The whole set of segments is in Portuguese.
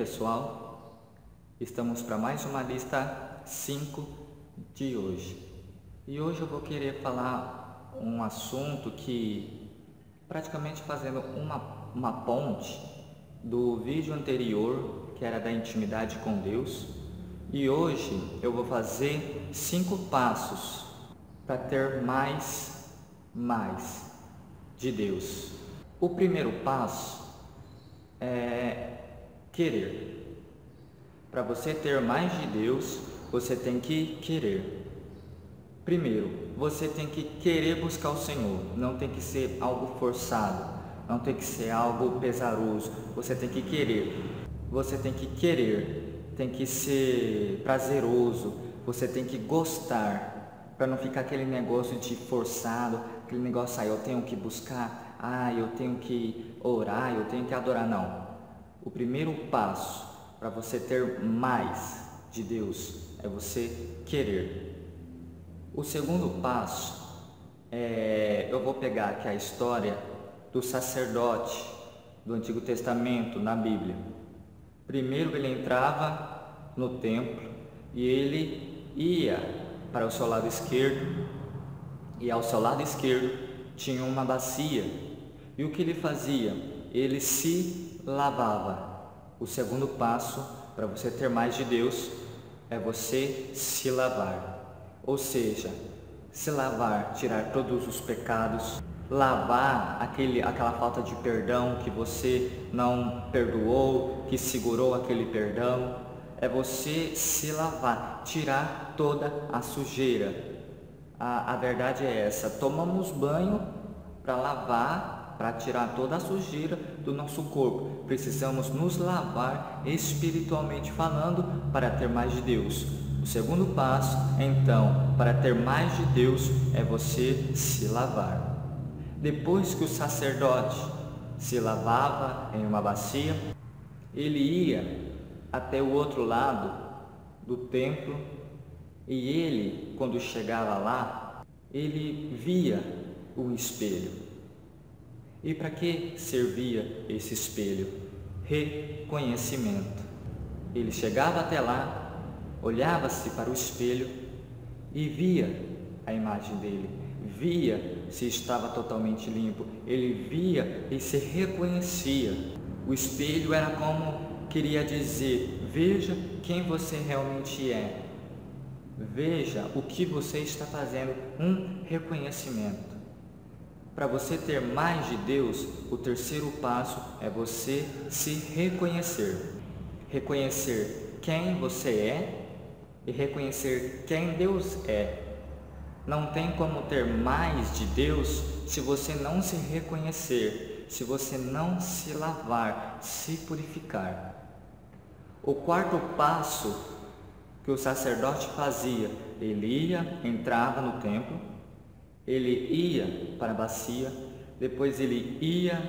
pessoal, estamos para mais uma lista 5 de hoje. E hoje eu vou querer falar um assunto que, praticamente fazendo uma ponte do vídeo anterior, que era da intimidade com Deus, e hoje eu vou fazer 5 passos para ter mais de Deus. O primeiro passo é querer. Para você ter mais de Deus, você tem que querer. Primeiro, você tem que querer buscar o Senhor. Não tem que ser algo forçado, não tem que ser algo pesaroso. Você tem que querer. Você tem que querer. Tem que ser prazeroso. Você tem que gostar, para não ficar aquele negócio de forçado, aquele negócio aí, eu tenho que buscar, eu tenho que orar, eu tenho que adorar. Não. O primeiro passo para você ter mais de Deus é você querer. O segundo passo eu vou pegar aqui a história do sacerdote do Antigo Testamento na Bíblia. Primeiro ele entrava no templo e ele ia para o seu lado esquerdo, e ao seu lado esquerdo tinha uma bacia. E o que ele fazia? Ele se lavava. O segundo passo para você ter mais de Deus é você se lavar. Ou seja, se lavar, tirar todos os pecados, lavar aquela falta de perdão que você não perdoou, que segurou aquele perdão. É você se lavar, tirar toda a sujeira. A verdade é essa: tomamos banho para lavar, para tirar toda a sujeira do nosso corpo. Precisamos nos lavar espiritualmente falando para ter mais de Deus. O segundo passo, então, para ter mais de Deus é você se lavar. Depois que o sacerdote se lavava em uma bacia, ele ia até o outro lado do templo e ele, quando chegava lá, ele via o espelho. E para que servia esse espelho? Reconhecimento. Ele chegava até lá, olhava-se para o espelho e via a imagem dele, via se estava totalmente limpo, ele via e se reconhecia. O espelho era como queria dizer: veja quem você realmente é, veja o que você está fazendo, um reconhecimento. Para você ter mais de Deus, o terceiro passo é você se reconhecer. Reconhecer quem você é e reconhecer quem Deus é. Não tem como ter mais de Deus se você não se reconhecer, se você não se lavar, se purificar. O quarto passo que o sacerdote fazia, ele ia, entrava no templo, ele ia para a bacia, depois ele ia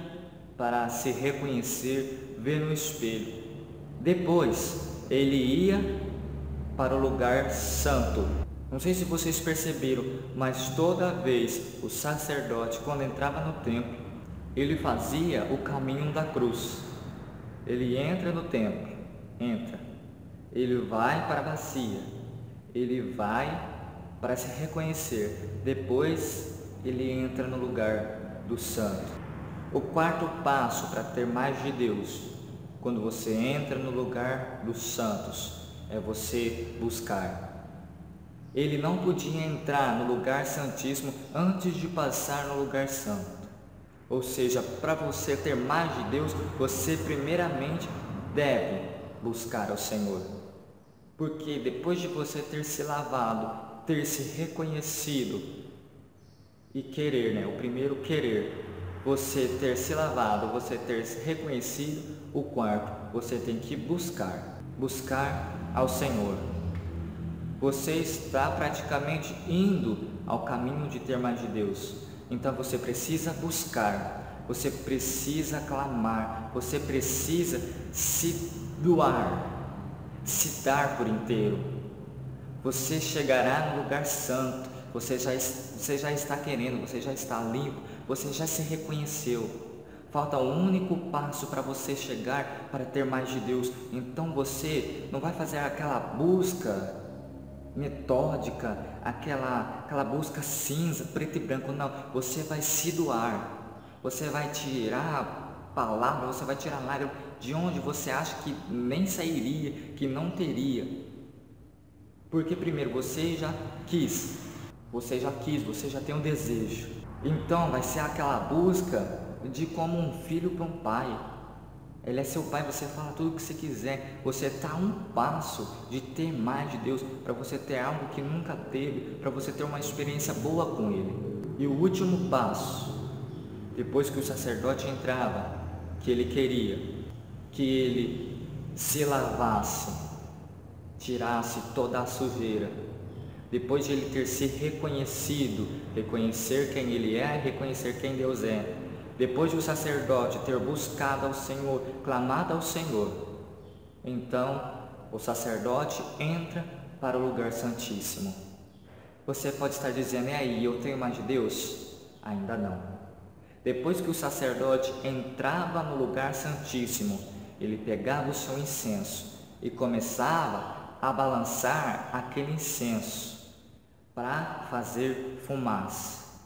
para se reconhecer, ver no espelho. Depois ele ia para o lugar santo. Não sei se vocês perceberam, mas toda vez o sacerdote, quando entrava no templo, ele fazia o caminho da cruz. Ele entra no templo, ele vai para a bacia, ele vai para se reconhecer, depois ele entra no lugar do santo. O quarto passo para ter mais de Deus, quando você entra no lugar dos santos, é você buscar. Ele não podia entrar no lugar santíssimo antes de passar no lugar santo. Ou seja, para você ter mais de Deus, você primeiramente deve buscar ao Senhor. Porque depois de você ter se lavado, ter se reconhecido e querer, o primeiro querer, você ter se lavado, você ter se reconhecido, o quarto, você tem que buscar ao Senhor. Você está praticamente indo ao caminho de ter mais de Deus. Então você precisa buscar, você precisa clamar, você precisa se doar, se dar por inteiro. Você chegará no lugar santo, você já está querendo, você já está limpo, você já se reconheceu. Falta um único passo para você chegar para ter mais de Deus. Então você não vai fazer aquela busca metódica, aquela busca cinza, preto e branco, não. Você vai se doar. Você vai tirar palavra, você vai tirar lágrima de onde você acha que nem sairia, que não teria. Porque primeiro você já quis, você já tem um desejo. Então vai ser aquela busca de como um filho para um pai. Ele é seu pai, você fala tudo o que você quiser. Você está a um passo de ter mais de Deus, para você ter algo que nunca teve, para você ter uma experiência boa com Ele. E o último passo, depois que o sacerdote entrava, que ele queria que ele se lavasse, tirasse toda a sujeira. Depois de ele ter se reconhecido, reconhecer quem ele é e reconhecer quem Deus é. Depois de o sacerdote ter buscado ao Senhor, clamado ao Senhor, então o sacerdote entra para o lugar santíssimo. Você pode estar dizendo, e aí, eu tenho mais de Deus? Ainda não. Depois que o sacerdote entrava no lugar santíssimo, ele pegava o seu incenso e começava a balançar aquele incenso para fazer fumaça.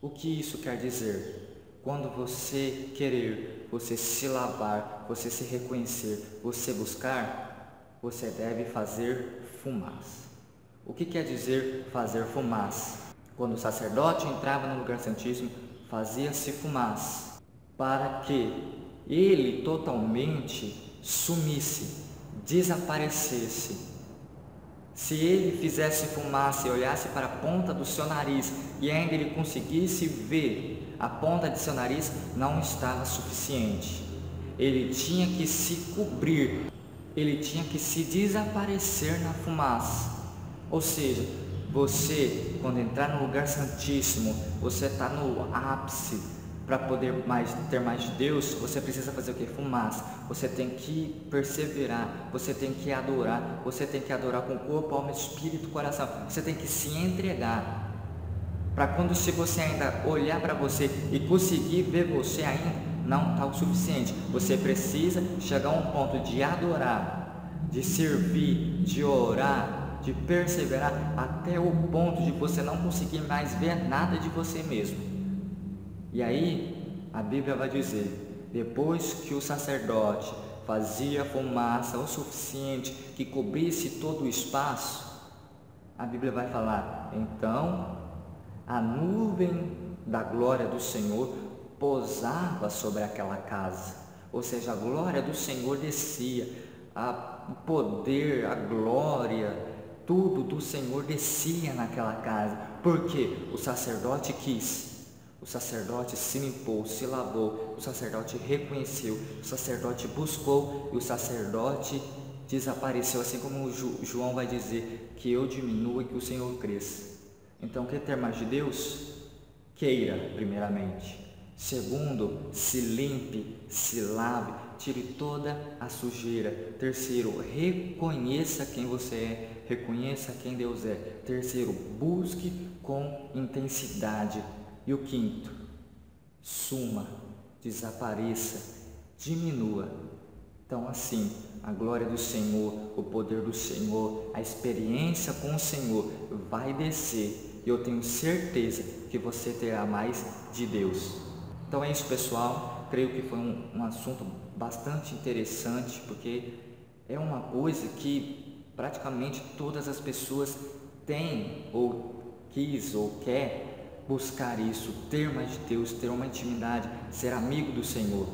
O que isso quer dizer? Quando você querer, você se lavar, você se reconhecer, você buscar, você deve fazer fumaça. O que quer dizer fazer fumaça? Quando o sacerdote entrava no lugar santíssimo, fazia-se fumaça, para que ele totalmente sumisse, desaparecesse. Se ele fizesse fumaça e olhasse para a ponta do seu nariz e ainda ele conseguisse ver a ponta de seu nariz, não estava suficiente. Ele tinha que se cobrir, ele tinha que se desaparecer na fumaça. Ou seja, você, quando entrar no lugar santíssimo, você está no ápice. Para poder ter mais de Deus, você precisa fazer o que? Fumaça. Você tem que perseverar, você tem que adorar, você tem que adorar com corpo, alma, espírito, coração. Você tem que se entregar. Para quando se você ainda olhar para você e conseguir ver você ainda, não está o suficiente. Você precisa chegar a um ponto de adorar, de servir, de orar, de perseverar, até o ponto de você não conseguir mais ver nada de você mesmo. E aí, a Bíblia vai dizer, depois que o sacerdote fazia fumaça o suficiente que cobrisse todo o espaço, a Bíblia vai falar, então a nuvem da glória do Senhor pousava sobre aquela casa. Ou seja, a glória do Senhor descia, o poder, a glória, tudo do Senhor descia naquela casa, porque o sacerdote quis. O sacerdote se limpou, se lavou, o sacerdote reconheceu, o sacerdote buscou e o sacerdote desapareceu, assim como João vai dizer, que eu diminua e que o Senhor cresça. Então, quer ter mais de Deus? Queira, primeiramente. Segundo, se limpe, se lave, tire toda a sujeira. Terceiro, reconheça quem você é, reconheça quem Deus é. Terceiro, busque com intensidade. E o quinto, suma, desapareça, diminua. Então assim, a glória do Senhor, o poder do Senhor, a experiência com o Senhor vai descer. E eu tenho certeza que você terá mais de Deus. Então é isso, pessoal. Creio que foi um assunto bastante interessante, porque é uma coisa que praticamente todas as pessoas têm, ou quis, ou quer buscar isso, ter mais de Deus, ter uma intimidade, ser amigo do Senhor.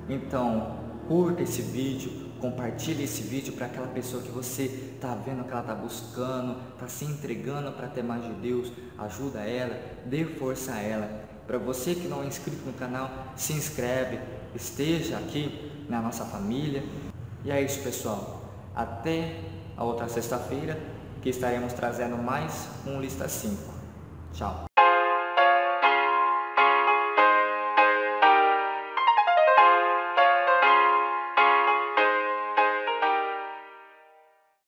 Então, curta esse vídeo, compartilhe esse vídeo para aquela pessoa que você está vendo que ela está buscando, está se entregando para ter mais de Deus. Ajuda ela, dê força a ela. Para você que não é inscrito no canal, se inscreve, esteja aqui na nossa família. E é isso, pessoal. Até a outra sexta-feira, que estaremos trazendo mais um Lista 5. Tchau.